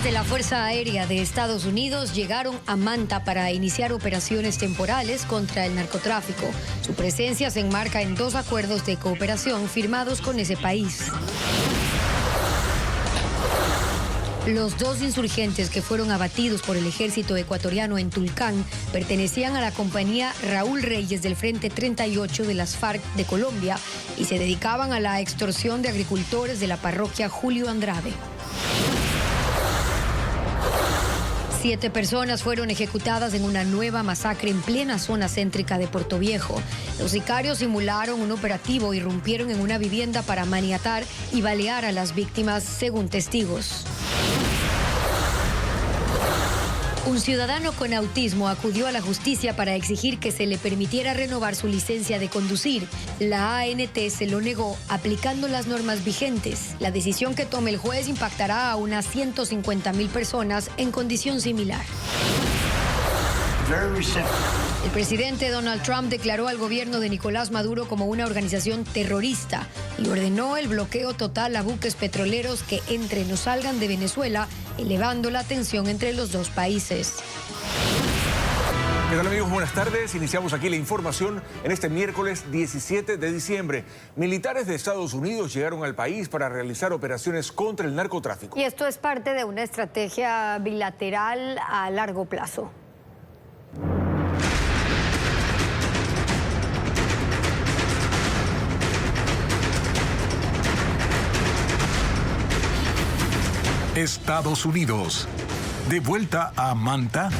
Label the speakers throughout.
Speaker 1: de la Fuerza Aérea de Estados Unidos llegaron a Manta para iniciar operaciones temporales contra el narcotráfico. Su presencia se enmarca en 2 acuerdos de cooperación firmados con ese país. Los 2 insurgentes que fueron abatidos por el ejército ecuatoriano en Tulcán pertenecían a la compañía Raúl Reyes del Frente 38 de las FARC de Colombia y se dedicaban a la extorsión de agricultores de la parroquia Julio Andrade. 7 personas fueron ejecutadas en una nueva masacre en plena zona céntrica de Puerto Viejo. Los sicarios simularon un operativo, irrumpieron en una vivienda para maniatar y balear a las víctimas, según testigos. Un ciudadano con autismo acudió a la justicia para exigir que se le permitiera renovar su licencia de conducir. La ANT se lo negó aplicando las normas vigentes. La decisión que tome el juez impactará a unas 150,000 personas en condición similar. El presidente Donald Trump declaró al gobierno de Nicolás Maduro como una organización terrorista y ordenó el bloqueo total a buques petroleros que entren o salgan de Venezuela, elevando la tensión entre los 2 países.
Speaker 2: ¿Qué tal, amigos? Buenas tardes. Iniciamos aquí la información en este miércoles 17 de diciembre. Militares de Estados Unidos llegaron al país para realizar operaciones contra el narcotráfico.
Speaker 1: Y esto es parte de una estrategia bilateral a largo plazo.
Speaker 3: Estados Unidos. De vuelta a Manta.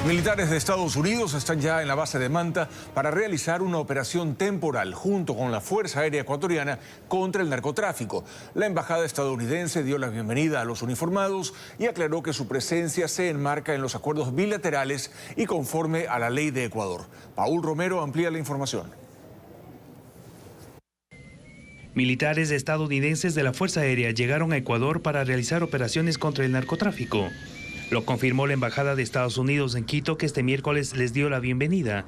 Speaker 2: Militares de Estados Unidos están ya en la base de Manta para realizar una operación temporal junto con la Fuerza Aérea Ecuatoriana contra el narcotráfico. La embajada estadounidense dio la bienvenida a los uniformados y aclaró que su presencia se enmarca en los acuerdos bilaterales y conforme a la ley de Ecuador. Paul Romero amplía la información.
Speaker 4: Militares estadounidenses de la Fuerza Aérea llegaron a Ecuador para realizar operaciones contra el narcotráfico. Lo confirmó la Embajada de Estados Unidos en Quito, que este miércoles les dio la bienvenida.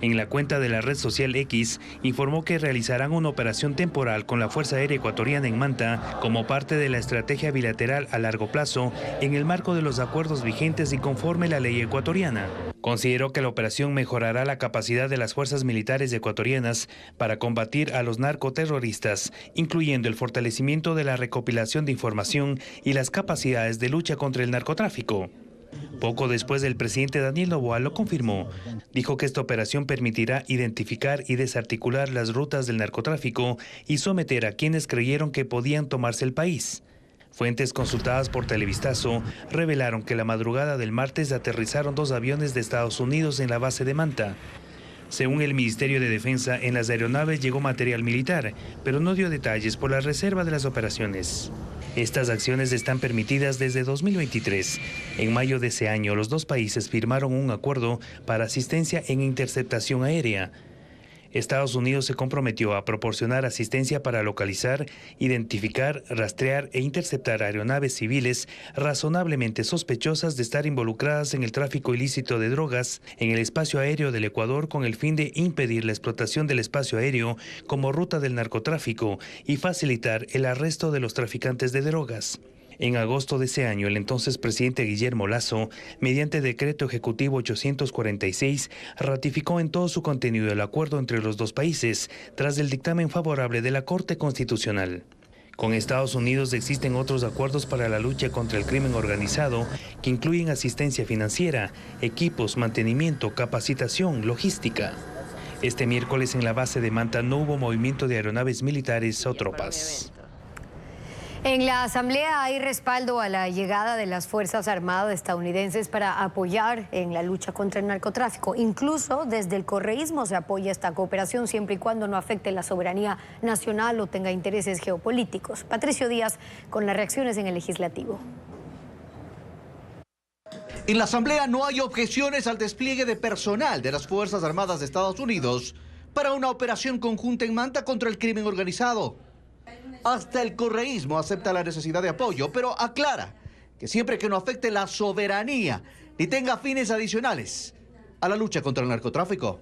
Speaker 4: En la cuenta de la red social X, informó que realizarán una operación temporal con la Fuerza Aérea Ecuatoriana en Manta como parte de la estrategia bilateral a largo plazo en el marco de los acuerdos vigentes y conforme a la ley ecuatoriana. Consideró que la operación mejorará la capacidad de las fuerzas militares ecuatorianas para combatir a los narcoterroristas, incluyendo el fortalecimiento de la recopilación de información y las capacidades de lucha contra el narcotráfico. Poco después, el presidente Daniel Noboa lo confirmó. Dijo que esta operación permitirá identificar y desarticular las rutas del narcotráfico y someter a quienes creyeron que podían tomarse el país. Fuentes consultadas por Televistazo revelaron que la madrugada del martes aterrizaron 2 aviones de Estados Unidos en la base de Manta. Según el Ministerio de Defensa, en las aeronaves llegó material militar, pero no dio detalles por la reserva de las operaciones. Estas acciones están permitidas desde 2023. En mayo de ese año, los 2 países firmaron un acuerdo para asistencia en interceptación aérea. Estados Unidos se comprometió a proporcionar asistencia para localizar, identificar, rastrear e interceptar aeronaves civiles razonablemente sospechosas de estar involucradas en el tráfico ilícito de drogas en el espacio aéreo del Ecuador, con el fin de impedir la explotación del espacio aéreo como ruta del narcotráfico y facilitar el arresto de los traficantes de drogas. En agosto de ese año, el entonces presidente Guillermo Lasso, mediante decreto ejecutivo 846, ratificó en todo su contenido el acuerdo entre los 2 países, tras el dictamen favorable de la Corte Constitucional. Con Estados Unidos existen otros acuerdos para la lucha contra el crimen organizado que incluyen asistencia financiera, equipos, mantenimiento, capacitación, logística. Este miércoles en la base de Manta no hubo movimiento de aeronaves militares o tropas.
Speaker 1: En la Asamblea hay respaldo a la llegada de las Fuerzas Armadas estadounidenses para apoyar en la lucha contra el narcotráfico. Incluso desde el correísmo se apoya esta cooperación siempre y cuando no afecte la soberanía nacional o tenga intereses geopolíticos. Patricio Díaz con las reacciones en el Legislativo.
Speaker 5: En la Asamblea no hay objeciones al despliegue de personal de las Fuerzas Armadas de Estados Unidos para una operación conjunta en Manta contra el crimen organizado. Hasta el correísmo acepta la necesidad de apoyo, pero aclara que siempre que no afecte la soberanía ni tenga fines adicionales a la lucha contra el narcotráfico.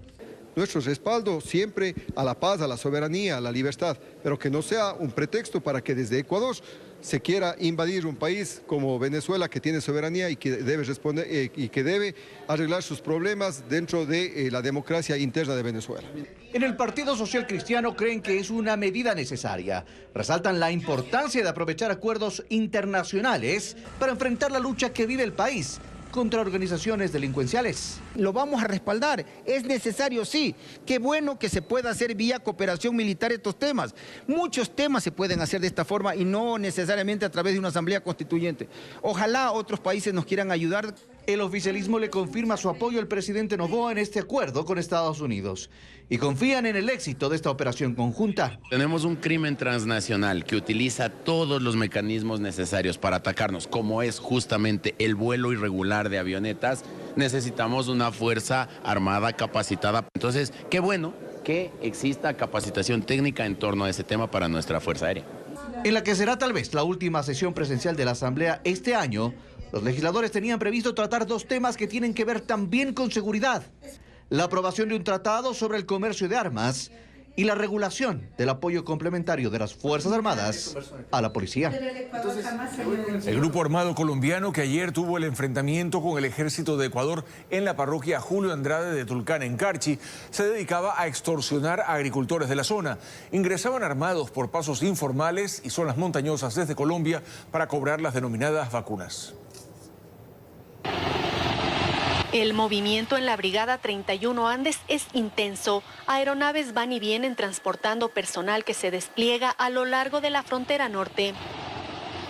Speaker 6: nuestro respaldo siempre a la paz, a la soberanía, a la libertad, pero que no sea un pretexto para que desde Ecuador se quiera invadir un país como Venezuela, que tiene soberanía y que debe responder y que debe arreglar sus problemas dentro de la democracia interna de Venezuela.
Speaker 5: En el Partido Social Cristiano creen que es una medida necesaria. Resaltan la importancia de aprovechar acuerdos internacionales para enfrentar la lucha que vive el país contra organizaciones delincuenciales.
Speaker 7: Lo vamos a respaldar, es necesario, sí. Qué bueno que se pueda hacer vía cooperación militar estos temas. Muchos temas se pueden hacer de esta forma y no necesariamente a través de una asamblea constituyente. Ojalá otros países nos quieran ayudar.
Speaker 5: El oficialismo le confirma su apoyo al presidente Noboa en este acuerdo con Estados Unidos y confían en el éxito de esta operación conjunta.
Speaker 8: Tenemos un crimen transnacional que utiliza todos los mecanismos necesarios para atacarnos, como es justamente el vuelo irregular de avionetas. Necesitamos una fuerza armada capacitada. Entonces, qué bueno que exista capacitación técnica en torno a ese tema para nuestra Fuerza Aérea.
Speaker 5: En la que será tal vez la última sesión presencial de la Asamblea este año, los legisladores tenían previsto tratar dos temas que tienen que ver también con seguridad: la aprobación de un tratado sobre el comercio de armas y la regulación del apoyo complementario de las Fuerzas Armadas a la policía.
Speaker 2: El grupo armado colombiano que ayer tuvo el enfrentamiento con el ejército de Ecuador en la parroquia Julio Andrade de Tulcán, en Carchi, se dedicaba a extorsionar a agricultores de la zona. Ingresaban armados por pasos informales y zonas montañosas desde Colombia para cobrar las denominadas vacunas.
Speaker 9: El movimiento en la Brigada 31 Andes es intenso. Aeronaves van y vienen transportando personal que se despliega a lo largo de la frontera norte.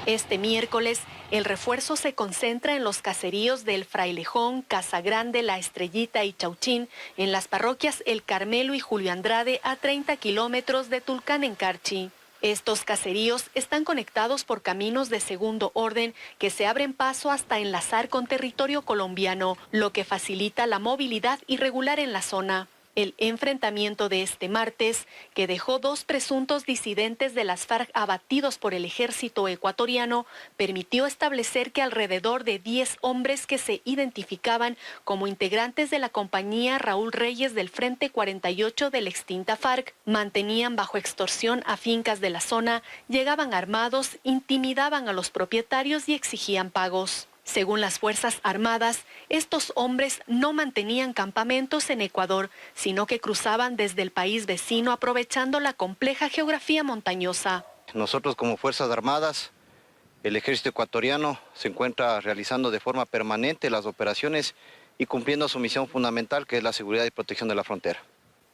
Speaker 9: Este miércoles, el refuerzo se concentra en los caseríos del Frailejón, Casa Grande, La Estrellita y Chauchín, en las parroquias El Carmelo y Julio Andrade, a 30 kilómetros de Tulcán, en Carchi. Estos caseríos están conectados por caminos de segundo orden que se abren paso hasta enlazar con territorio colombiano, lo que facilita la movilidad irregular en la zona. El enfrentamiento de este martes, que dejó 2 presuntos disidentes de las FARC abatidos por el ejército ecuatoriano, permitió establecer que alrededor de 10 hombres que se identificaban como integrantes de la compañía Raúl Reyes del Frente 48 de la extinta FARC mantenían bajo extorsión a fincas de la zona, llegaban armados, intimidaban a los propietarios y exigían pagos. Según las Fuerzas Armadas, estos hombres no mantenían campamentos en Ecuador, sino que cruzaban desde el país vecino aprovechando la compleja geografía montañosa.
Speaker 10: Nosotros como Fuerzas Armadas, el ejército ecuatoriano se encuentra realizando de forma permanente las operaciones y cumpliendo su misión fundamental, que es la seguridad y protección de la frontera.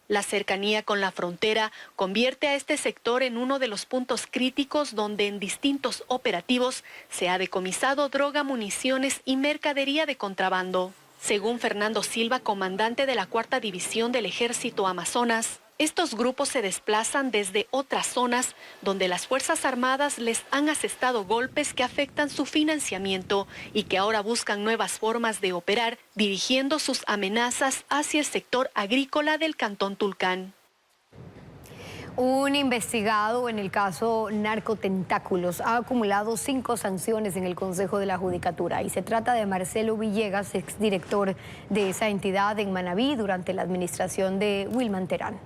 Speaker 9: La cercanía con la frontera convierte a este sector en uno de los puntos críticos donde en distintos operativos se ha decomisado droga, municiones y mercadería de contrabando. Según Fernando Silva, comandante de la 4ª División del Ejército Amazonas, estos grupos se desplazan desde otras zonas donde las Fuerzas Armadas les han asestado golpes que afectan su financiamiento y que ahora buscan nuevas formas de operar, dirigiendo sus amenazas hacia el sector agrícola del Cantón Tulcán.
Speaker 1: Un investigado en el caso Narcotentáculos ha acumulado 5 sanciones en el Consejo de la Judicatura y se trata de Marcelo Villegas, exdirector de esa entidad en Manabí durante la administración de Wilman Terán.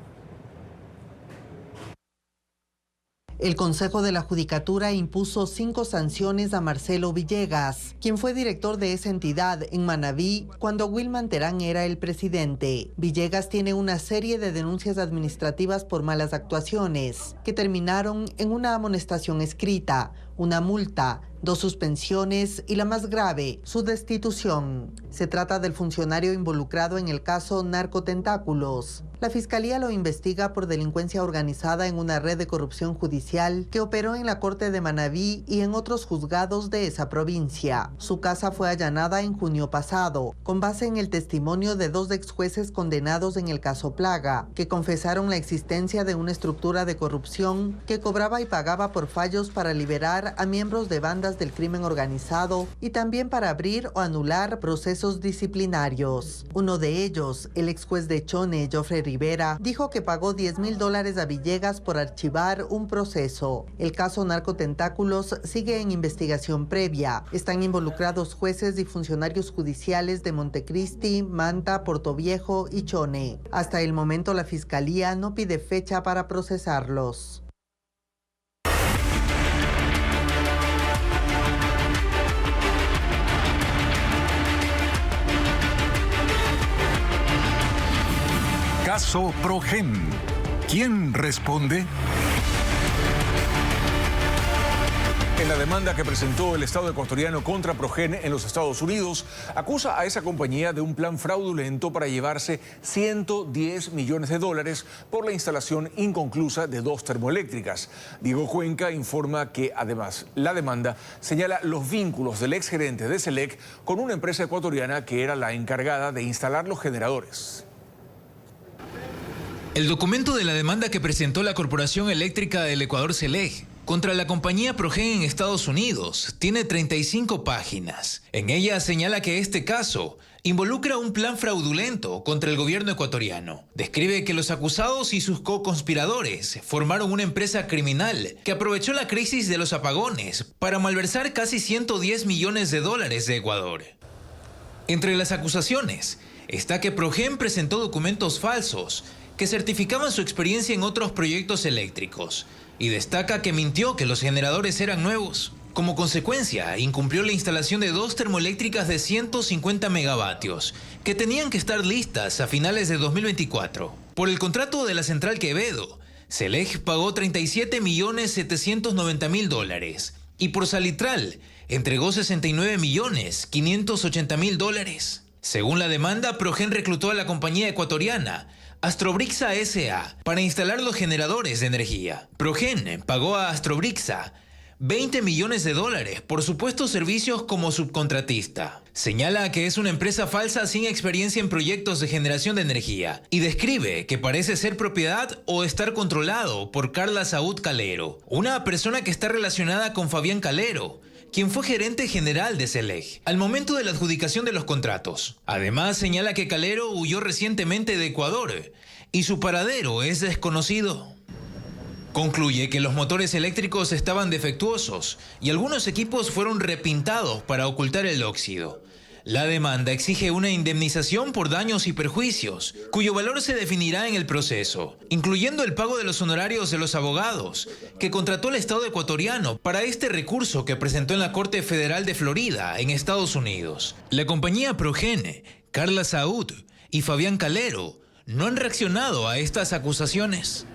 Speaker 11: El Consejo de la Judicatura impuso 5 sanciones a Marcelo Villegas, quien fue director de esa entidad en Manabí cuando Wilman Terán era el presidente. Villegas tiene una serie de denuncias administrativas por malas actuaciones, que terminaron en una amonestación escrita, una multa, 2 suspensiones y la más grave, su destitución. Se trata del funcionario involucrado en el caso Narcotentáculos. La Fiscalía lo investiga por delincuencia organizada en una red de corrupción judicial que operó en la Corte de Manabí y en otros juzgados de esa provincia. Su casa fue allanada en junio pasado, con base en el testimonio de 2 exjueces condenados en el caso Plaga, que confesaron la existencia de una estructura de corrupción que cobraba y pagaba por fallos para liberar a miembros de bandas bandas del crimen organizado y también para abrir o anular procesos disciplinarios. Uno de ellos, el ex juez de Chone, Joffrey Rivera, dijo que pagó $10,000 a Villegas por archivar un proceso. El caso Narcotentáculos sigue en investigación previa. Están involucrados jueces y funcionarios judiciales de Montecristi, Manta, Portoviejo y Chone. Hasta el momento la Fiscalía no pide fecha para procesarlos.
Speaker 3: Caso Progen. ¿Quién responde?
Speaker 2: En la demanda que presentó el Estado ecuatoriano contra Progen en los Estados Unidos, acusa a esa compañía de un plan fraudulento para llevarse $110 millones por la instalación inconclusa de 2 termoeléctricas. Diego Cuenca informa que además la demanda señala los vínculos del exgerente de SELEC con una empresa ecuatoriana que era la encargada de instalar los generadores.
Speaker 12: El documento de la demanda que presentó la Corporación Eléctrica del Ecuador SELEC contra la compañía Progen en Estados Unidos tiene 35 páginas. En ella señala que este caso involucra un plan fraudulento contra el gobierno ecuatoriano. Describe que los acusados y sus co-conspiradores formaron una empresa criminal que aprovechó la crisis de los apagones para malversar casi $110 millones de Ecuador. Entre las acusaciones está que Progen presentó documentos falsos que certificaban su experiencia en otros proyectos eléctricos, y destaca que mintió que los generadores eran nuevos. Como consecuencia, incumplió la instalación de 2 termoeléctricas de 150 megavatios, que tenían que estar listas a finales de 2024. Por el contrato de la central Quevedo, SELEC pagó $37.790.000, y por Salitral entregó $69.580.000. Según la demanda, Progen reclutó a la compañía ecuatoriana Astrobrixa S.A. para instalar los generadores de energía. Progen pagó a Astrobrixa $20 millones por supuestos servicios como subcontratista. Señala que es una empresa falsa sin experiencia en proyectos de generación de energía y describe que parece ser propiedad o estar controlado por Carla Saúd Calero, una persona que está relacionada con Fabián Calero, quien fue gerente general de SELEC al momento de la adjudicación de los contratos. Además, señala que Calero huyó recientemente de Ecuador y su paradero es desconocido. Concluye que los motores eléctricos estaban defectuosos y algunos equipos fueron repintados para ocultar el óxido. La demanda exige una indemnización por daños y perjuicios, cuyo valor se definirá en el proceso, incluyendo el pago de los honorarios de los abogados que contrató el Estado ecuatoriano para este recurso que presentó en la Corte Federal de Florida, en Estados Unidos. La compañía Progen, Carla Saúd y Fabián Calero no han reaccionado a estas acusaciones.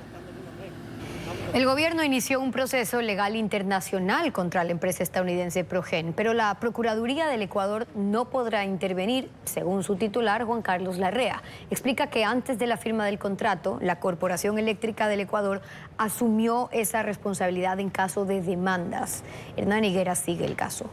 Speaker 1: El gobierno inició un proceso legal internacional contra la empresa estadounidense Progen, pero la Procuraduría del Ecuador no podrá intervenir, según su titular, Juan Carlos Larrea. Explica que antes de la firma del contrato, la Corporación Eléctrica del Ecuador asumió esa responsabilidad en caso de demandas. Hernán Higuera sigue el caso.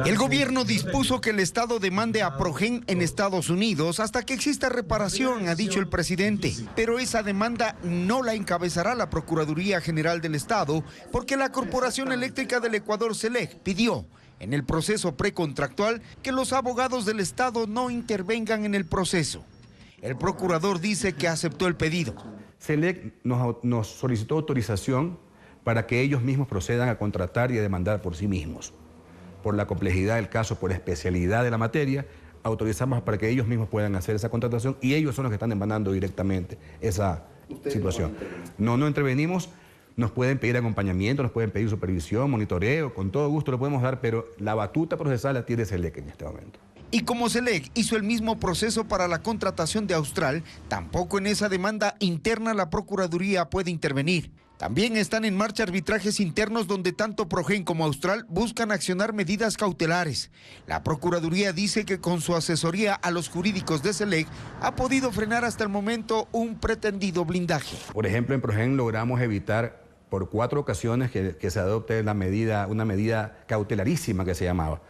Speaker 7: El gobierno dispuso que el Estado demande a Progen en Estados Unidos hasta que exista reparación, ha dicho el presidente. Pero esa demanda no la encabezará la Procuraduría General del Estado porque la Corporación Eléctrica del Ecuador, SELEC, pidió en el proceso precontractual que los abogados del Estado no intervengan en el proceso. El procurador dice que aceptó el pedido.
Speaker 13: SELEC nos solicitó autorización para que ellos mismos procedan a contratar y a demandar por sí mismos. Por la complejidad del caso, por la especialidad de la materia, autorizamos para que ellos mismos puedan hacer esa contratación y ellos son los que están demandando directamente esa situación. No intervenimos, nos pueden pedir acompañamiento, nos pueden pedir supervisión, monitoreo, con todo gusto lo podemos dar, pero la batuta procesal la tiene SELEC en este momento.
Speaker 7: Y como SELEC hizo el mismo proceso para la contratación de Austral, tampoco en esa demanda interna la Procuraduría puede intervenir. También están en marcha arbitrajes internos donde tanto Progen como Austral buscan accionar medidas cautelares. La Procuraduría dice que con su asesoría a los jurídicos de SELEC ha podido frenar hasta el momento un pretendido blindaje.
Speaker 13: Por ejemplo, en Progen logramos evitar por 4 ocasiones que se adopte una medida cautelarísima que se llamaba.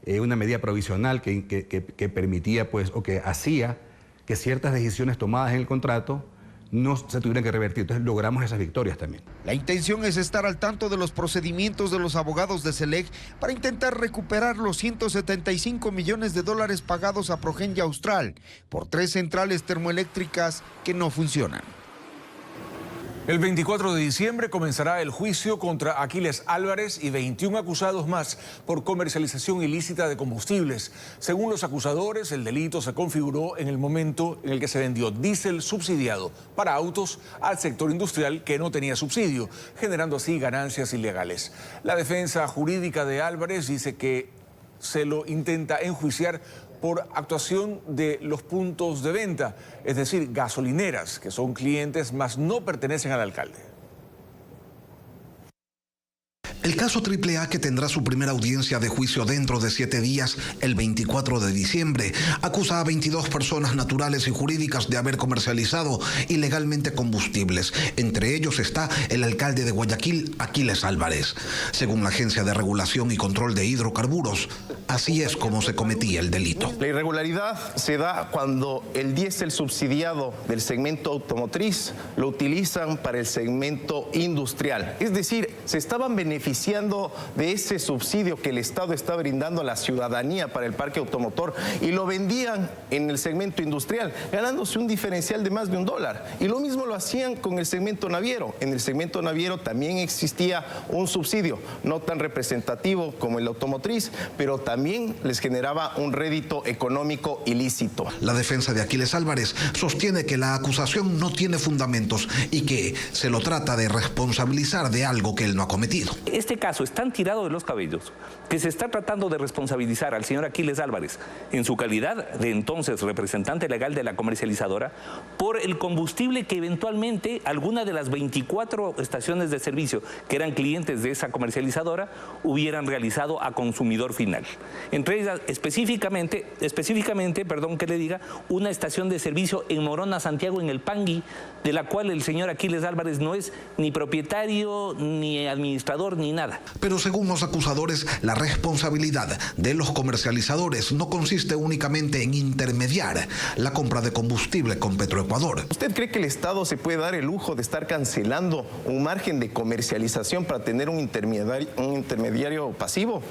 Speaker 13: Una medida provisional que permitía, pues, o que hacía que ciertas decisiones tomadas en el contrato no se tuvieran que revertir. Entonces logramos esas victorias también.
Speaker 7: La intención es estar al tanto de los procedimientos de los abogados de SELEC para intentar recuperar los 175 millones de dólares pagados a Progen y Austral por 3 centrales termoeléctricas que no funcionan.
Speaker 2: El 24 de diciembre comenzará el juicio contra Aquiles Álvarez y 21 acusados más por comercialización ilícita de combustibles. Según los acusadores, el delito se configuró en el momento en el que se vendió diésel subsidiado para autos al sector industrial que no tenía subsidio, generando así ganancias ilegales. La defensa jurídica de Álvarez dice que se lo intenta enjuiciar por actuación de los puntos de venta, es decir, gasolineras, que son clientes mas no pertenecen al alcalde.
Speaker 14: El caso AAA, que tendrá su primera audiencia de juicio dentro de 7 días, el 24 de diciembre, acusa a 22 personas naturales y jurídicas de haber comercializado ilegalmente combustibles. Entre ellos está el alcalde de Guayaquil, Aquiles Álvarez. Según la Agencia de Regulación y Control de Hidrocarburos, así es como se cometía el delito.
Speaker 15: La irregularidad se da cuando el diésel subsidiado del segmento automotriz lo utilizan para el segmento industrial. Es decir, se estaban beneficiando de ese subsidio que el Estado está brindando a la ciudadanía para el parque automotor y lo vendían en el segmento industrial, ganándose un diferencial de más de $1. Y lo mismo lo hacían con el segmento naviero. En el segmento naviero también existía un subsidio, no tan representativo como el automotriz, pero también les generaba un rédito económico ilícito.
Speaker 14: La defensa de Aquiles Álvarez sostiene que la acusación no tiene fundamentos y que se lo trata de responsabilizar de algo que él no ha cometido.
Speaker 16: Este caso es tan tirado de los cabellos que se está tratando de responsabilizar al señor Aquiles Álvarez en su calidad de entonces representante legal de la comercializadora por el combustible que eventualmente alguna de las 24 estaciones de servicio que eran clientes de esa comercializadora hubieran realizado a consumidor final. Entre ellas específicamente, que le diga, una estación de servicio en Morona, Santiago, en el Pangui, de la cual el señor Aquiles Álvarez no es ni propietario, ni administrador, ni nada.
Speaker 14: Pero según los acusadores, la responsabilidad de los comercializadores no consiste únicamente en intermediar la compra de combustible con Petroecuador.
Speaker 15: ¿Usted cree que el Estado se puede dar el lujo de estar cancelando un margen de comercialización para tener un intermediario pasivo?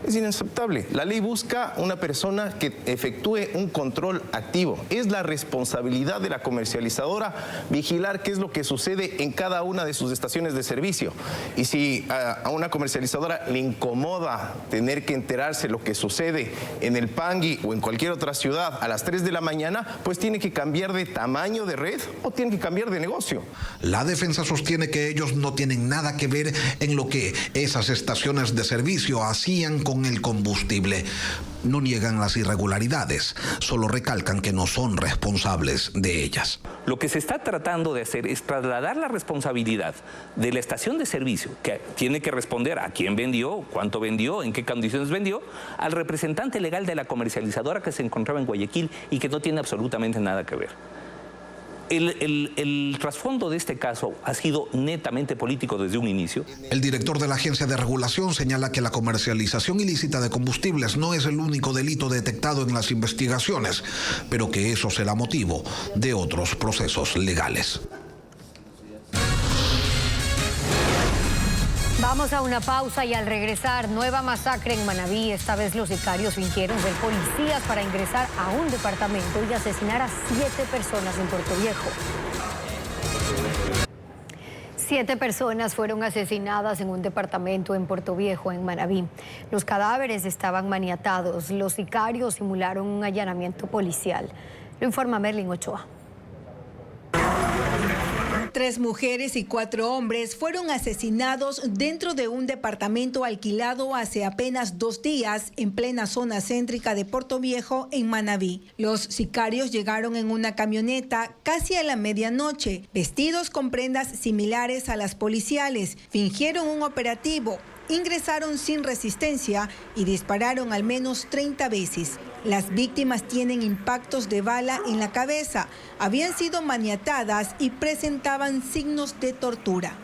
Speaker 15: Es inaceptable. La ley busca una persona que efectúe un control activo. Es la responsabilidad de la comercializadora vigilar qué es lo que sucede en cada una de sus estaciones de servicio. Y si a una comercializadora le incomoda tener que enterarse lo que sucede en el Pangui o en cualquier otra ciudad a las 3 de la mañana, pues tiene que cambiar de tamaño de red o tiene que cambiar de negocio.
Speaker 14: La defensa sostiene que ellos no tienen nada que ver en lo que esas estaciones de servicio hacían con el combustible. No niegan las irregularidades, solo recalcan que no son responsables de ellas.
Speaker 16: Lo que se está tratando de hacer es trasladar la responsabilidad de la estación de servicio, que tiene que responder a quién vendió, cuánto vendió, en qué condiciones vendió, al representante legal de la comercializadora que se encontraba en Guayaquil y que no tiene absolutamente nada que ver. El trasfondo de este caso ha sido netamente político desde un inicio.
Speaker 14: El director de la Agencia de Regulación señala que la comercialización ilícita de combustibles no es el único delito detectado en las investigaciones, pero que eso será motivo de otros procesos legales.
Speaker 1: Vamos a una pausa y al regresar, nueva masacre en Manabí. Esta vez los sicarios fingieron ser policías para ingresar a un departamento y asesinar a 7 personas en Puerto Viejo. 7 personas fueron asesinadas en un departamento en Puerto Viejo, en Manabí. Los cadáveres estaban maniatados. Los sicarios simularon un allanamiento policial. Lo informa Merlin Ochoa.
Speaker 17: 3 mujeres y 4 hombres fueron asesinados dentro de un departamento alquilado hace apenas 2 días en plena zona céntrica de Puerto Viejo, en Manabí. Los sicarios llegaron en una camioneta casi a la medianoche, vestidos con prendas similares a las policiales. Fingieron un operativo, ingresaron sin resistencia y dispararon al menos 30 veces. Las víctimas tienen impactos de bala en la cabeza, habían sido maniatadas y presentaban signos de tortura.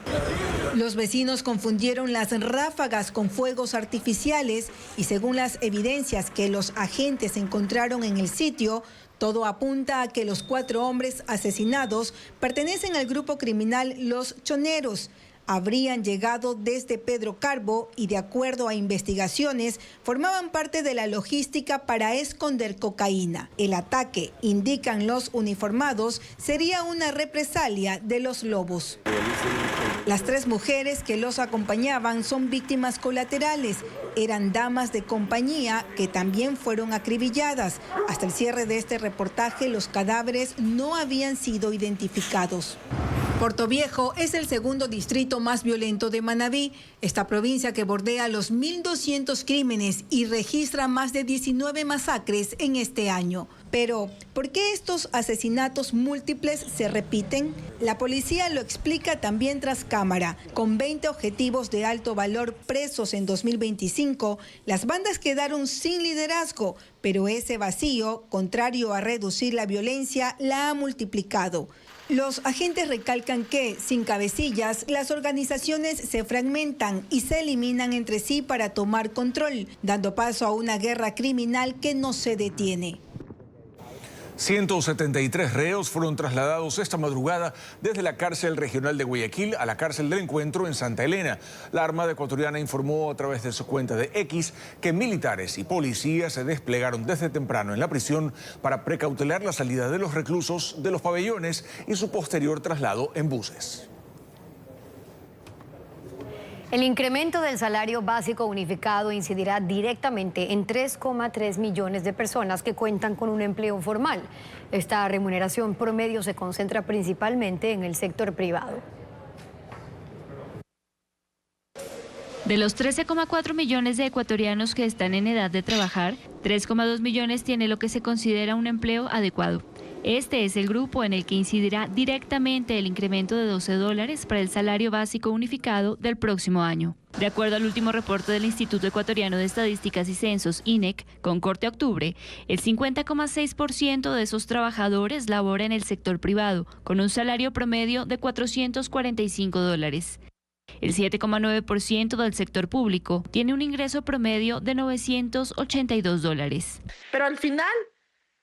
Speaker 17: Los vecinos confundieron las ráfagas con fuegos artificiales y según las evidencias que los agentes encontraron en el sitio, todo apunta a que los 4 hombres asesinados pertenecen al grupo criminal Los Choneros. Habrían llegado desde Pedro Carbo y, de acuerdo a investigaciones, formaban parte de la logística para esconder cocaína. El ataque, indican los uniformados, sería una represalia de los lobos. Las 3 mujeres que los acompañaban son víctimas colaterales. Eran damas de compañía que también fueron acribilladas. Hasta el cierre de este reportaje, los cadáveres no habían sido identificados. Portoviejo es el segundo distrito más violento de Manabí, esta provincia que bordea los 1.200 crímenes y registra más de 19 masacres en este año. Pero, ¿por qué estos asesinatos múltiples se repiten? La policía lo explica también tras cámara. Con 20 objetivos de alto valor presos en 2025, las bandas quedaron sin liderazgo, pero ese vacío, contrario a reducir la violencia, la ha multiplicado. Los agentes recalcan que, sin cabecillas, las organizaciones se fragmentan y se eliminan entre sí para tomar control, dando paso a una guerra criminal que no se detiene.
Speaker 2: 173 reos fueron trasladados esta madrugada desde la cárcel regional de Guayaquil a la cárcel del Encuentro en Santa Elena. La Armada ecuatoriana informó a través de su cuenta de X que militares y policías se desplegaron desde temprano en la prisión para precautelar la salida de los reclusos de los pabellones y su posterior traslado en buses.
Speaker 1: El incremento del salario básico unificado incidirá directamente en 3,3 millones de personas que cuentan con un empleo formal. Esta remuneración promedio se concentra principalmente en el sector privado.
Speaker 18: De los 13,4 millones de ecuatorianos que están en edad de trabajar, 3,2 millones tiene lo que se considera un empleo adecuado. Este es el grupo en el que incidirá directamente el incremento de $12 para el salario básico unificado del próximo año. De acuerdo al último reporte del Instituto Ecuatoriano de Estadísticas y Censos, INEC, con corte a octubre, el 50,6% de esos trabajadores labora en el sector privado, con un salario promedio de $445. El 7,9% del sector público tiene un ingreso promedio de $982.
Speaker 19: Pero al final,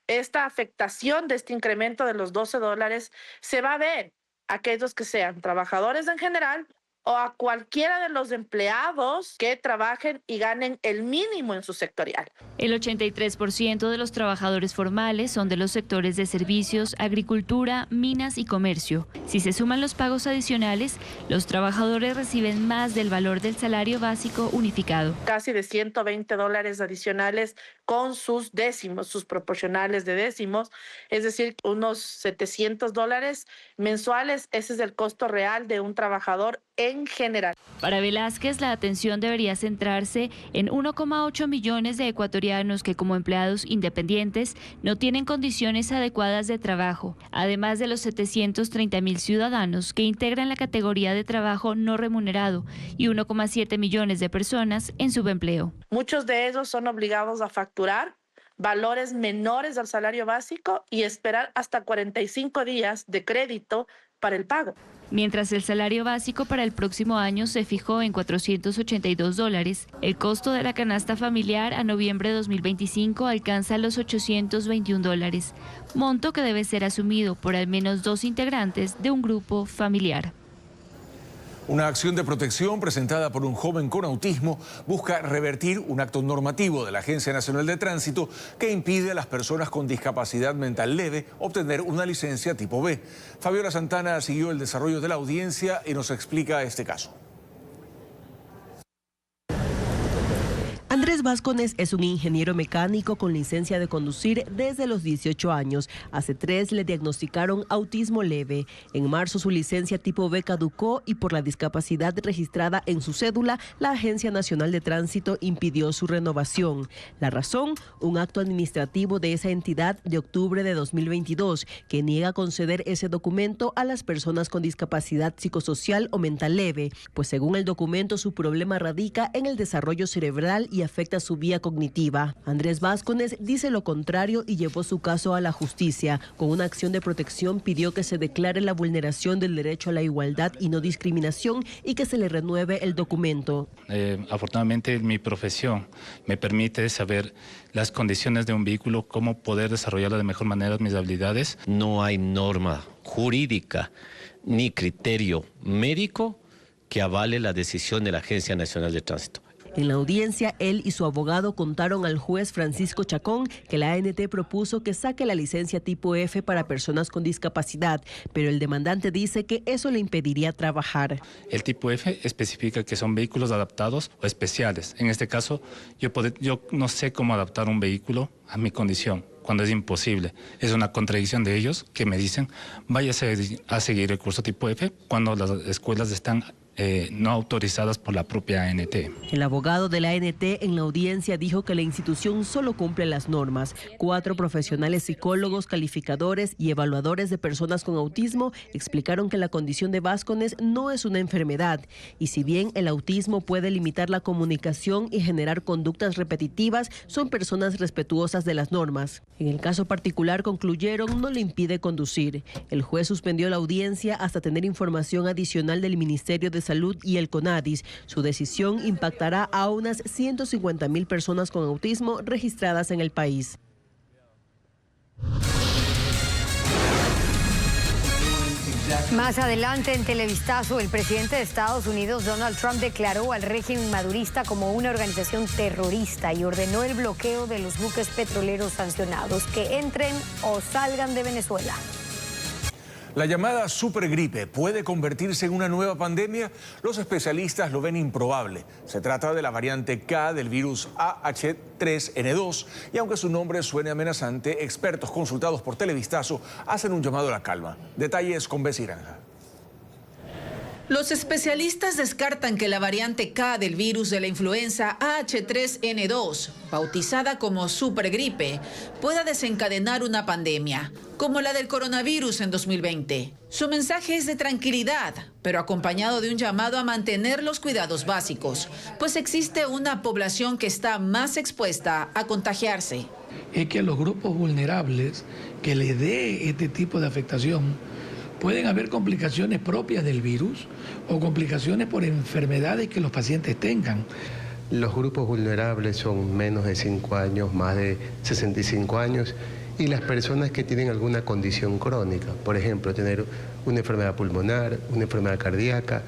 Speaker 19: esta afectación de este incremento de los $12 se va a ver a aquellos que sean trabajadores en general o a cualquiera de los empleados que trabajen y ganen el mínimo en su sectorial.
Speaker 18: El 83% de los trabajadores formales son de los sectores de servicios, agricultura, minas y comercio. Si se suman los pagos adicionales, los trabajadores reciben más del valor del salario básico unificado.
Speaker 19: Casi de $120 adicionales con sus décimos, sus proporcionales de décimos, es decir, unos $700 mensuales. Ese es el costo real de un trabajador en general.
Speaker 18: Para Velázquez, la atención debería centrarse en 1,8 millones de ecuatorianos que como empleados independientes no tienen condiciones adecuadas de trabajo, además de los 730.000 ciudadanos que integran la categoría de trabajo no remunerado y 1,7 millones de personas en subempleo.
Speaker 19: Muchos de ellos son obligados a facturar valores menores al salario básico y esperar hasta 45 días de crédito para el pago.
Speaker 18: Mientras el salario básico para el próximo año se fijó en $482, el costo de la canasta familiar a noviembre de 2025 alcanza los $821, monto que debe ser asumido por al menos 2 integrantes de un grupo familiar.
Speaker 2: Una acción de protección presentada por un joven con autismo busca revertir un acto normativo de la Agencia Nacional de Tránsito que impide a las personas con discapacidad mental leve obtener una licencia tipo B. Fabiola Santana siguió el desarrollo de la audiencia y nos explica este caso.
Speaker 20: Andrés Vázquez es un ingeniero mecánico con licencia de conducir desde los 18 años. Hace 3 le diagnosticaron autismo leve. En marzo su licencia tipo B caducó y por la discapacidad registrada en su cédula, la Agencia Nacional de Tránsito impidió su renovación. La razón, un acto administrativo de esa entidad de octubre de 2022 que niega conceder ese documento a las personas con discapacidad psicosocial o mental leve, pues según el documento su problema radica en el desarrollo cerebral y afecta afecta su vía cognitiva. Andrés Vázquez dice lo contrario y llevó su caso a la justicia. Con una acción de protección pidió que se declare la vulneración del derecho a la igualdad y no discriminación y que se le renueve el documento.
Speaker 21: Afortunadamente mi profesión me permite saber las condiciones de un vehículo, cómo poder desarrollarlo de mejor manera mis habilidades.
Speaker 22: No hay norma jurídica ni criterio médico que avale la decisión de la Agencia Nacional de Tránsito.
Speaker 20: En la audiencia, él y su abogado contaron al juez Francisco Chacón que la ANT propuso que saque la licencia tipo F para personas con discapacidad, pero el demandante dice que eso le impediría trabajar.
Speaker 21: El tipo F especifica que son vehículos adaptados o especiales. En este caso, yo no sé cómo adaptar un vehículo a mi condición, cuando es imposible. Es una contradicción de ellos que me dicen, váyase a seguir el curso tipo F cuando las escuelas están no autorizadas por la propia ANT.
Speaker 20: El abogado de la ANT en la audiencia dijo que la institución solo cumple las normas. 4 profesionales psicólogos, calificadores y evaluadores de personas con autismo explicaron que la condición de Vázquez no es una enfermedad y si bien el autismo puede limitar la comunicación y generar conductas repetitivas, son personas respetuosas de las normas. En el caso particular concluyeron no le impide conducir. El juez suspendió la audiencia hasta tener información adicional del Ministerio de Salud y el CONADIS. Su decisión impactará a unas 150,000 personas con autismo registradas en el país.
Speaker 1: Más adelante en Televistazo, el presidente de Estados Unidos, Donald Trump, declaró al régimen madurista como una organización terrorista y ordenó el bloqueo de los buques petroleros sancionados que entren o salgan de Venezuela.
Speaker 2: ¿La llamada supergripe puede convertirse en una nueva pandemia? Los especialistas lo ven improbable. Se trata de la variante K del virus AH3N2 y aunque su nombre suene amenazante, expertos consultados por Televistazo hacen un llamado a la calma. Detalles con Bessie Granja.
Speaker 23: Los especialistas descartan que la variante K del virus de la influenza AH3N2, bautizada como supergripe, pueda desencadenar una pandemia, como la del coronavirus en 2020. Su mensaje es de tranquilidad, pero acompañado de un llamado a mantener los cuidados básicos, pues existe una población que está más expuesta a contagiarse.
Speaker 24: Es que a los grupos vulnerables que le dé este tipo de afectación, pueden haber complicaciones propias del virus o complicaciones por enfermedades que los pacientes tengan.
Speaker 25: Los grupos vulnerables son menos de 5 años, más de 65 años, y las personas que tienen alguna condición crónica, por ejemplo, tener una enfermedad pulmonar, una enfermedad cardíaca.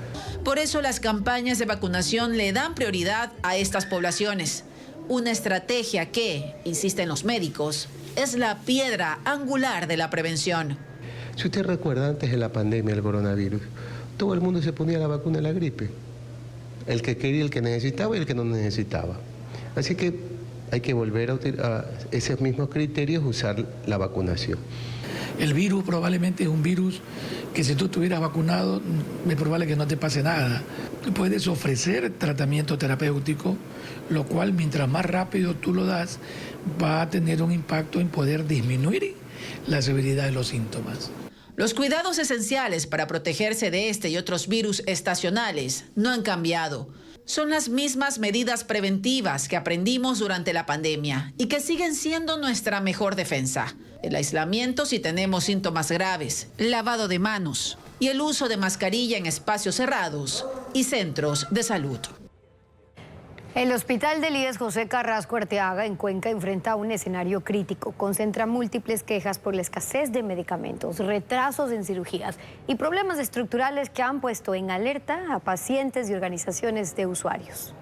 Speaker 23: Por eso las campañas de vacunación le dan prioridad a estas poblaciones. Una estrategia que, insisten los médicos, es la piedra angular de la prevención.
Speaker 25: Si usted recuerda, antes de la pandemia del coronavirus, todo el mundo se ponía la vacuna de la gripe. El que quería, el que necesitaba y el que no necesitaba. Así que hay que volver a esos mismos criterios, usar la vacunación.
Speaker 24: El virus probablemente es un virus que si tú estuvieras vacunado, es probable que no te pase nada. Tú puedes ofrecer tratamiento terapéutico, lo cual mientras más rápido tú lo das, va a tener un impacto en poder disminuir la severidad de los síntomas.
Speaker 23: Los cuidados esenciales para protegerse de este y otros virus estacionales no han cambiado. Son las mismas medidas preventivas que aprendimos durante la pandemia y que siguen siendo nuestra mejor defensa. El aislamiento si tenemos síntomas graves, lavado de manos y el uso de mascarilla en espacios cerrados y centros de salud.
Speaker 1: El Hospital del IES José Carrasco Arteaga en Cuenca enfrenta un escenario crítico. Concentra múltiples quejas por la escasez de medicamentos, retrasos en cirugías y problemas estructurales que han puesto en alerta a pacientes y organizaciones de usuarios.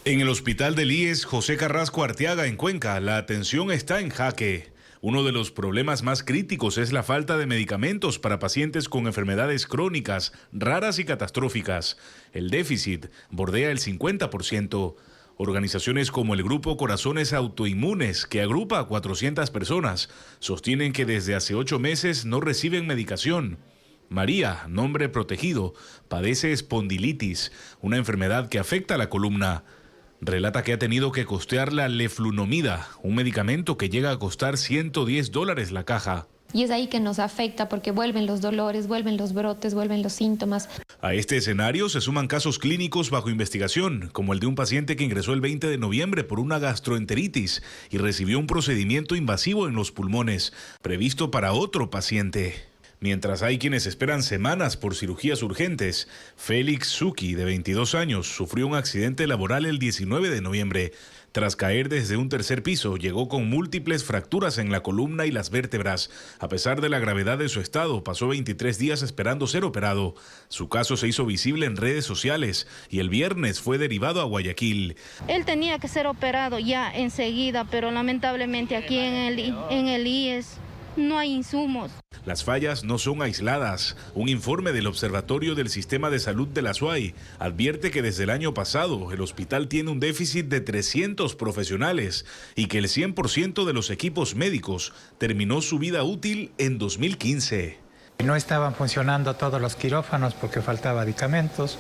Speaker 26: En el Hospital del IES José Carrasco Arteaga en Cuenca, la atención está en jaque. Uno de los problemas más críticos es la falta de medicamentos para pacientes con enfermedades crónicas, raras y catastróficas. El déficit bordea el 50%. Organizaciones como el Grupo Corazones Autoinmunes, que agrupa a 400 personas, sostienen que desde hace 8 meses no reciben medicación. María, nombre protegido, padece espondilitis, una enfermedad que afecta a la columna. Relata que ha tenido que costear la leflunomida, un medicamento que llega a costar $110 la caja.
Speaker 4: Y es ahí que nos afecta porque vuelven los dolores, vuelven los brotes, vuelven los síntomas.
Speaker 26: A este escenario se suman casos clínicos bajo investigación, como el de un paciente que ingresó el 20 de noviembre por una gastroenteritis y recibió un procedimiento invasivo en los pulmones, previsto para otro paciente. Mientras hay quienes esperan semanas por cirugías urgentes, Félix Zucchi, de 22 años, sufrió un accidente laboral el 19 de noviembre. Tras caer desde un tercer piso, llegó con múltiples fracturas en la columna y las vértebras. A pesar de la gravedad de su estado, pasó 23 días esperando ser operado. Su caso se hizo visible en redes sociales y el viernes fue derivado a Guayaquil.
Speaker 5: Él tenía que ser operado ya enseguida, pero lamentablemente aquí en el IES no hay insumos.
Speaker 26: Las fallas no son aisladas. Un informe del Observatorio del Sistema de Salud de la SUAY advierte que desde el año pasado el hospital tiene un déficit de 300 profesionales y que el 100% de los equipos médicos terminó su vida útil en 2015.
Speaker 6: No estaban funcionando todos los quirófanos porque faltaba medicamentos,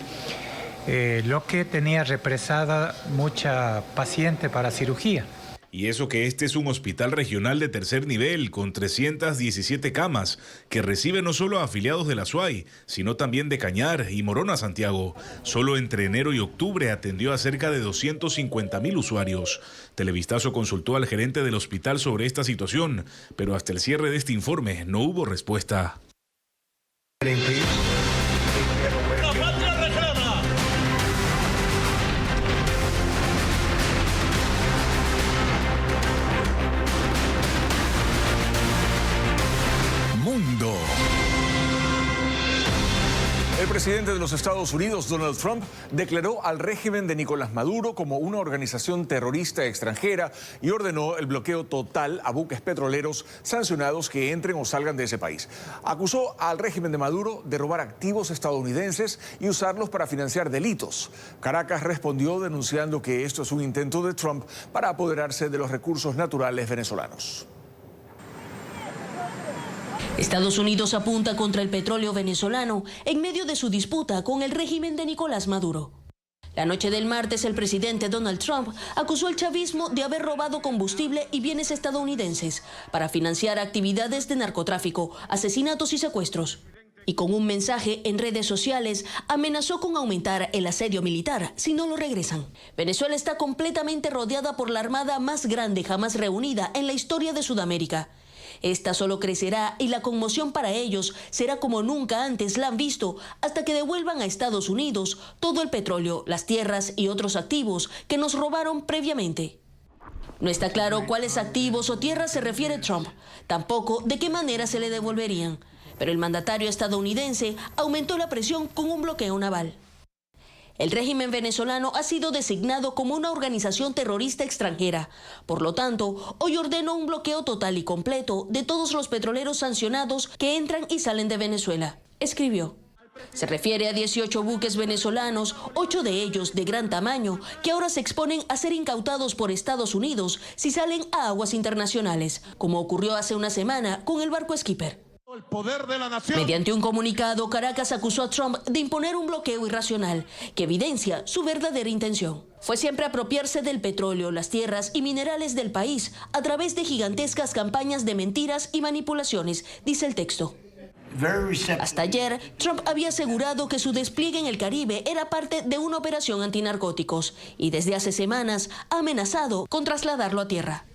Speaker 6: lo que tenía represada mucha paciente para cirugía.
Speaker 26: Y eso que este es un hospital regional de tercer nivel con 317 camas que recibe no solo a afiliados de la SUAY, sino también de Cañar y Morona Santiago. Solo entre enero y octubre atendió a cerca de 250,000 usuarios. Televistazo consultó al gerente del hospital sobre esta situación, pero hasta el cierre de este informe no hubo respuesta.
Speaker 3: Mundo.
Speaker 2: El presidente de los Estados Unidos, Donald Trump, declaró al régimen de Nicolás Maduro como una organización terrorista extranjera y ordenó el bloqueo total a buques petroleros sancionados que entren o salgan de ese país. Acusó al régimen de Maduro de robar activos estadounidenses y usarlos para financiar delitos. Caracas respondió denunciando que esto es un intento de Trump para apoderarse de los recursos naturales venezolanos.
Speaker 8: Estados Unidos apunta contra el petróleo venezolano en medio de su disputa con el régimen de Nicolás Maduro. La noche del martes, el presidente Donald Trump acusó al chavismo de haber robado combustible y bienes estadounidenses para financiar actividades de narcotráfico, asesinatos y secuestros. Y con un mensaje en redes sociales amenazó con aumentar el asedio militar si no lo regresan. Venezuela está completamente rodeada por la armada más grande jamás reunida en la historia de Sudamérica. Esta solo crecerá y la conmoción para ellos será como nunca antes la han visto hasta que devuelvan a Estados Unidos todo el petróleo, las tierras y otros activos que nos robaron previamente. No está claro cuáles activos o tierras se refiere Trump, tampoco de qué manera se le devolverían, pero el mandatario estadounidense aumentó la presión con un bloqueo naval. El régimen venezolano ha sido designado como una organización terrorista extranjera. Por lo tanto, hoy ordenó un bloqueo total y completo de todos los petroleros sancionados que entran y salen de Venezuela, escribió. Se refiere a 18 buques venezolanos, 8 de ellos de gran tamaño, que ahora se exponen a ser incautados por Estados Unidos si salen a aguas internacionales, como ocurrió hace una semana con el barco Skipper.
Speaker 9: El poder de la nación.
Speaker 8: Mediante un comunicado, Caracas acusó a Trump de imponer un bloqueo irracional que evidencia su verdadera intención. Fue siempre apropiarse del petróleo, las tierras y minerales del país a través de gigantescas campañas de mentiras y manipulaciones, dice el texto. Hasta ayer, Trump había asegurado que su despliegue en el Caribe era parte de una operación antinarcóticos y desde hace semanas ha amenazado con trasladarlo a tierra.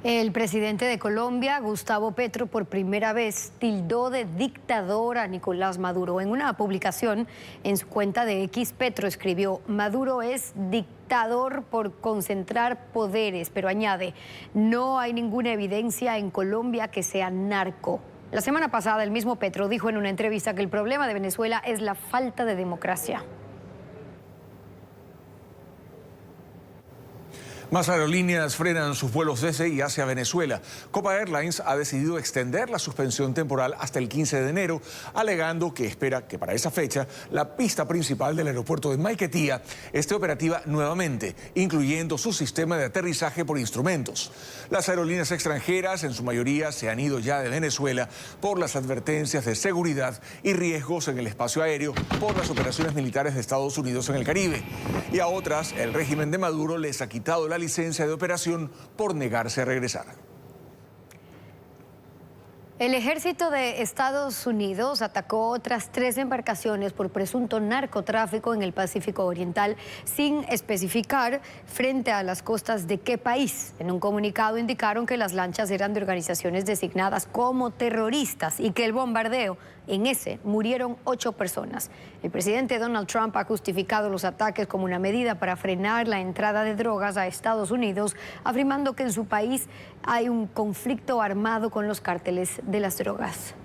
Speaker 1: El presidente de Colombia, Gustavo Petro, por primera vez tildó de dictador a Nicolás Maduro. En una publicación en su cuenta de X, Petro escribió: Maduro es dictador por concentrar poderes, pero añade: no hay ninguna evidencia en Colombia que sea narco. La semana pasada, el mismo Petro dijo en una entrevista que el problema de Venezuela es la falta de democracia.
Speaker 2: Más aerolíneas frenan sus vuelos desde y hacia Venezuela. Copa Airlines ha decidido extender la suspensión temporal hasta el 15 de enero, alegando que espera que para esa fecha la pista principal del aeropuerto de Maiquetía esté operativa nuevamente, incluyendo su sistema de aterrizaje por instrumentos. Las aerolíneas extranjeras, en su mayoría, se han ido ya de Venezuela por las advertencias de seguridad y riesgos en el espacio aéreo por las operaciones militares de Estados Unidos en el Caribe. Y a otras, el régimen de Maduro les ha quitado la licencia de operación por negarse a regresar.
Speaker 1: El ejército de Estados Unidos atacó otras 3 embarcaciones por presunto narcotráfico en el Pacífico Oriental sin especificar frente a las costas de qué país. En un comunicado indicaron que las lanchas eran de organizaciones designadas como terroristas y que el bombardeo en ese murieron 8 personas. El presidente Donald Trump ha justificado los ataques como una medida para frenar la entrada de drogas a Estados Unidos, afirmando que en su país hay un conflicto armado con los cárteles de las drogas.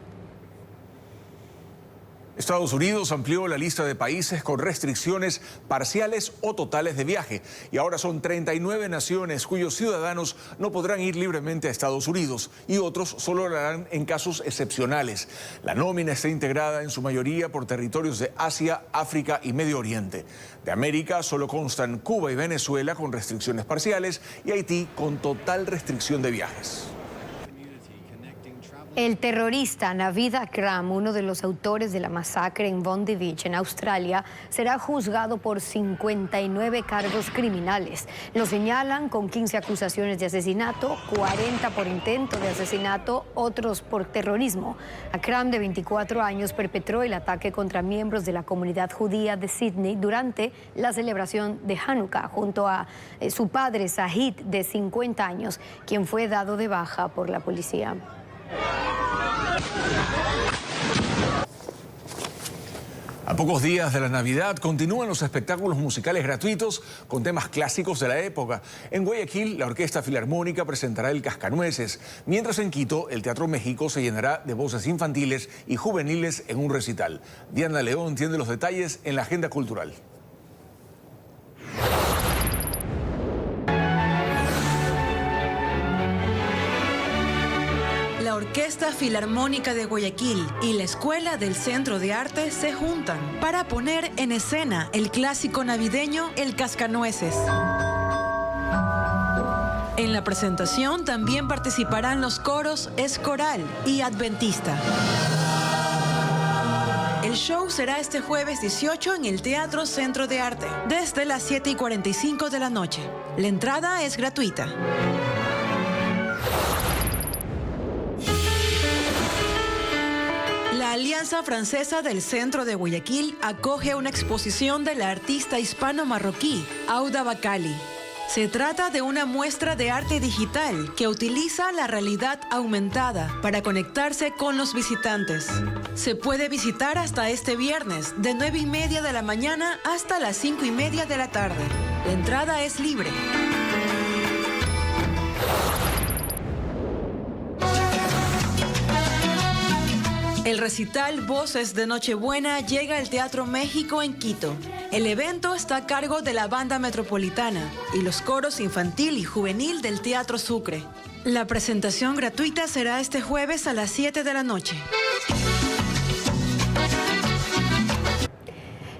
Speaker 2: Estados Unidos amplió la lista de países con restricciones parciales o totales de viaje y ahora son 39 naciones cuyos ciudadanos no podrán ir libremente a Estados Unidos y otros solo lo harán en casos excepcionales. La nómina está integrada en su mayoría por territorios de Asia, África y Medio Oriente. De América solo constan Cuba y Venezuela con restricciones parciales y Haití con total restricción de viajes.
Speaker 1: El terrorista Navid Akram, uno de los autores de la masacre en Bondi Beach, en Australia, será juzgado por 59 cargos criminales. Lo señalan con 15 acusaciones de asesinato, 40 por intento de asesinato, otros por terrorismo. Akram, de 24 años, perpetró el ataque contra miembros de la comunidad judía de Sydney durante la celebración de Hanukkah, junto a su padre, Zahid, de 50 años, quien fue dado de baja por la policía.
Speaker 2: A pocos días de la Navidad continúan los espectáculos musicales gratuitos con temas clásicos de la época. En Guayaquil, la Orquesta Filarmónica presentará el Cascanueces, mientras en Quito, el Teatro México se llenará de voces infantiles y juveniles en un recital. Diana León tiene los detalles en la agenda cultural.
Speaker 7: La Orquesta Filarmónica de Guayaquil y la Escuela del Centro de Arte se juntan para poner en escena el clásico navideño El Cascanueces. En la presentación también participarán los coros Escoral y Adventista. El show será este jueves 18 en el Teatro Centro de Arte, desde las 7:45 de la noche. La entrada es gratuita. La Alianza Francesa del Centro de Guayaquil acoge una exposición de la artista hispano-marroquí Auda Bacali. Se trata de una muestra de arte digital que utiliza la realidad aumentada para conectarse con los visitantes. Se puede visitar hasta este viernes, de 9:30 de la mañana hasta las 5:30 de la tarde. La entrada es libre. El recital Voces de Nochebuena llega al Teatro México en Quito. El evento está a cargo de la Banda Metropolitana y los coros infantil y juvenil del Teatro Sucre. La presentación gratuita será este jueves a las 7 de la noche.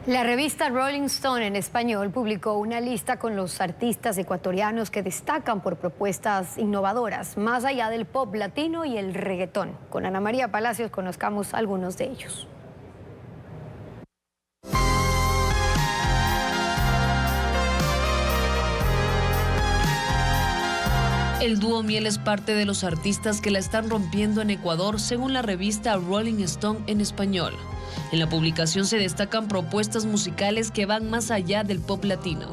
Speaker 1: La revista Rolling Stone en español publicó una lista con los artistas ecuatorianos que destacan por propuestas innovadoras, más allá del pop latino y el reggaetón. Con Ana María Palacios conozcamos algunos de ellos.
Speaker 8: El dúo Miel es parte de los artistas que la están rompiendo en Ecuador, según la revista Rolling Stone en español. En la publicación se destacan propuestas musicales que van más allá del pop latino.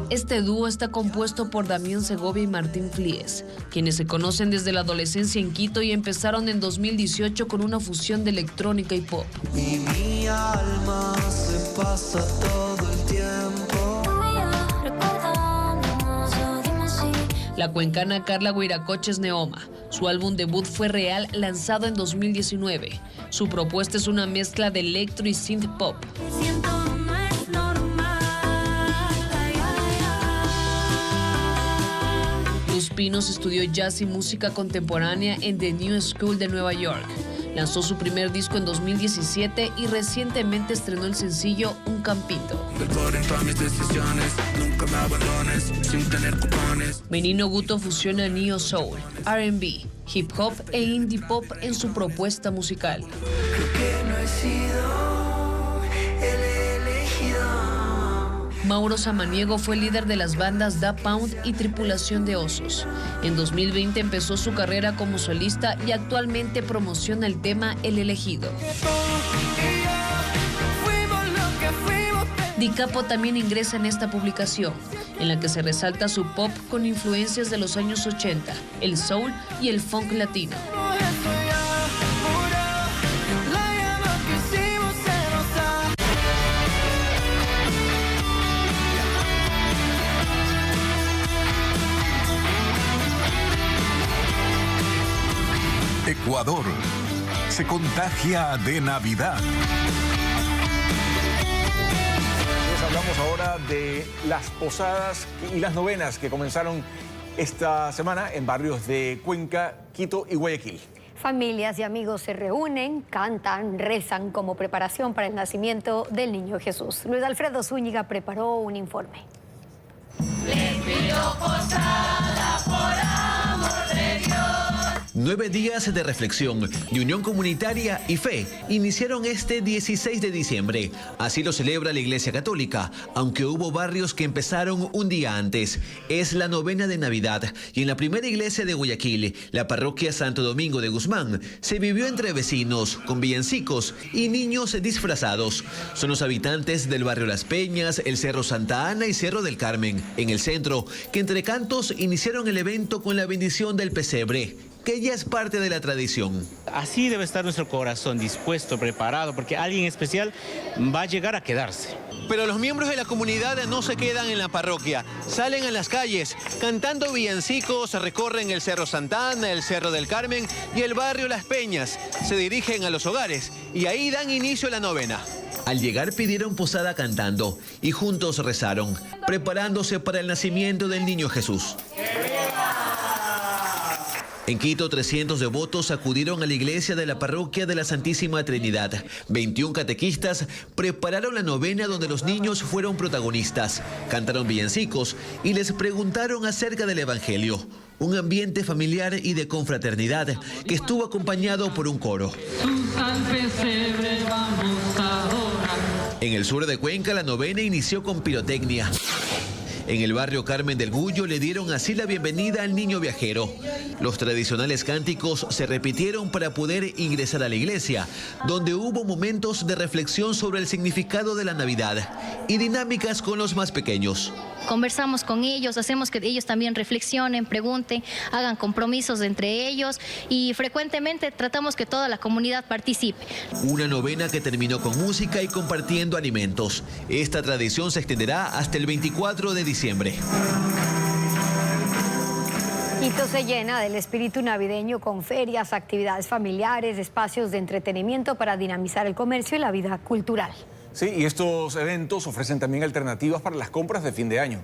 Speaker 8: Este dúo está compuesto por Damián Segovia y Martín Flies, quienes se conocen desde la adolescencia en Quito y empezaron en 2018 con una fusión de electrónica y pop.
Speaker 9: Mi alma se pasa todo el tiempo.
Speaker 8: La cuencana Carla Guiracocha Neoma. Su álbum debut fue Real, lanzado en 2019. Su propuesta es una mezcla de electro y synth pop. Luz Pinos estudió jazz y música contemporánea en The New School de Nueva York. Lanzó su primer disco en 2017 y recientemente estrenó el sencillo Un Campito. Menino Guto fusiona neo soul, R&B, hip hop e indie pop en su propuesta musical. Mauro Samaniego fue líder de las bandas Da Pound y Tripulación de Osos. En 2020 empezó su carrera como solista y actualmente promociona el tema El Elegido. Di Capo también ingresa en esta publicación, en la que se resalta su pop con influencias de los años 80, el soul y el funk latino.
Speaker 3: Ecuador se contagia de Navidad.
Speaker 2: Hablamos ahora de las posadas y las novenas que comenzaron esta semana en barrios de Cuenca, Quito y Guayaquil.
Speaker 1: Familias y amigos se reúnen, cantan, rezan como preparación para el nacimiento del niño Jesús. Luis Alfredo Zúñiga preparó un informe.
Speaker 10: Les pido posada por amor de Dios.
Speaker 11: 9 días de reflexión, de unión comunitaria y fe iniciaron este 16 de diciembre. Así lo celebra la Iglesia Católica, aunque hubo barrios que empezaron un día antes. Es la novena de Navidad y en la primera iglesia de Guayaquil, la parroquia Santo Domingo de Guzmán, se vivió entre vecinos, con villancicos y niños disfrazados. Son los habitantes del barrio Las Peñas, el Cerro Santa Ana y Cerro del Carmen, en el centro, que entre cantos iniciaron el evento con la bendición del pesebre, que ya es parte de la tradición.
Speaker 12: Así debe estar nuestro corazón, dispuesto, preparado, porque alguien especial va a llegar a quedarse.
Speaker 11: Pero los miembros de la comunidad no se quedan en la parroquia, salen a las calles, cantando villancicos, recorren el Cerro Santa Ana, el Cerro del Carmen y el barrio Las Peñas, se dirigen a los hogares y ahí dan inicio a la novena. Al llegar pidieron posada cantando y juntos rezaron, preparándose para el nacimiento del niño Jesús. En Quito, 300 devotos acudieron a la iglesia de la parroquia de la Santísima Trinidad. 21 catequistas prepararon la novena donde los niños fueron protagonistas. Cantaron villancicos y les preguntaron acerca del Evangelio. Un ambiente familiar y de confraternidad que estuvo acompañado por un coro. En el sur de Cuenca, la novena inició con pirotecnia. En el barrio Carmen del Gullo le dieron así la bienvenida al niño viajero. Los tradicionales cánticos se repitieron para poder ingresar a la iglesia, donde hubo momentos de reflexión sobre el significado de la Navidad y dinámicas con los más pequeños.
Speaker 13: Conversamos con ellos, hacemos que ellos también reflexionen, pregunten, hagan compromisos entre ellos y frecuentemente tratamos que toda la comunidad participe.
Speaker 11: Una novena que terminó con música y compartiendo alimentos. Esta tradición se extenderá hasta el 24 de diciembre.
Speaker 1: Quito se llena del espíritu navideño con ferias, actividades familiares, espacios de entretenimiento para dinamizar el comercio y la vida cultural.
Speaker 2: Sí, y estos eventos ofrecen también alternativas para las compras de fin de año.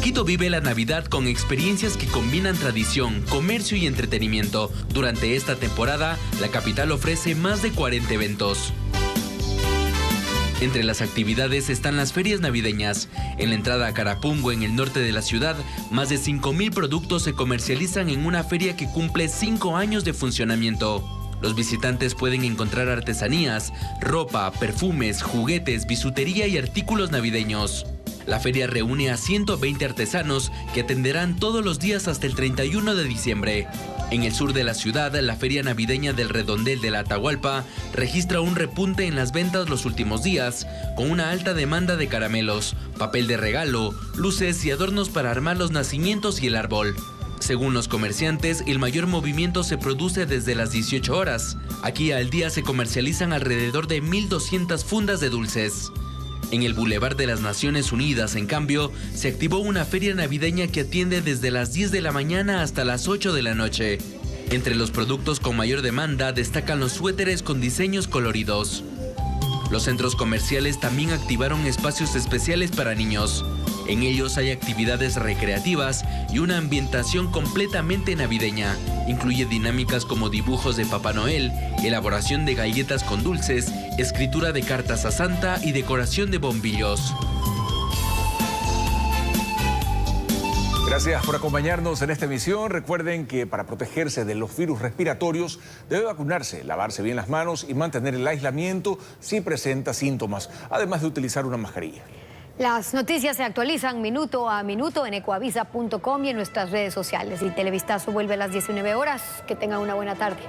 Speaker 15: Quito vive la Navidad con experiencias que combinan tradición, comercio y entretenimiento. Durante esta temporada, la capital ofrece más de 40 eventos. Entre las actividades están las ferias navideñas. En la entrada a Carapungo, en el norte de la ciudad, más de 5.000 productos se comercializan en una feria que cumple 5 años de funcionamiento. Los visitantes pueden encontrar artesanías, ropa, perfumes, juguetes, bisutería y artículos navideños. La feria reúne a 120 artesanos que atenderán todos los días hasta el 31 de diciembre. En el sur de la ciudad, la feria navideña del Redondel de la Atahualpa registra un repunte en las ventas los últimos días, con una alta demanda de caramelos, papel de regalo, luces y adornos para armar los nacimientos y el árbol. Según los comerciantes, el mayor movimiento se produce desde las 18 horas. Aquí al día se comercializan alrededor de 1.200 fundas de dulces. En el Boulevard de las Naciones Unidas, en cambio, se activó una feria navideña que atiende desde las 10 de la mañana hasta las 8 de la noche. Entre los productos con mayor demanda destacan los suéteres con diseños coloridos. Los centros comerciales también activaron espacios especiales para niños. En ellos hay actividades recreativas y una ambientación completamente navideña. Incluye dinámicas como dibujos de Papá Noel, elaboración de galletas con dulces, escritura de cartas a Santa y decoración de bombillos.
Speaker 2: Gracias por acompañarnos en esta emisión. Recuerden que para protegerse de los virus respiratorios debe vacunarse, lavarse bien las manos y mantener el aislamiento si presenta síntomas, además de utilizar una mascarilla.
Speaker 1: Las noticias se actualizan minuto a minuto en ecuavisa.com y en nuestras redes sociales. Y Televistazo vuelve a las 19 horas. Que tengan una buena tarde.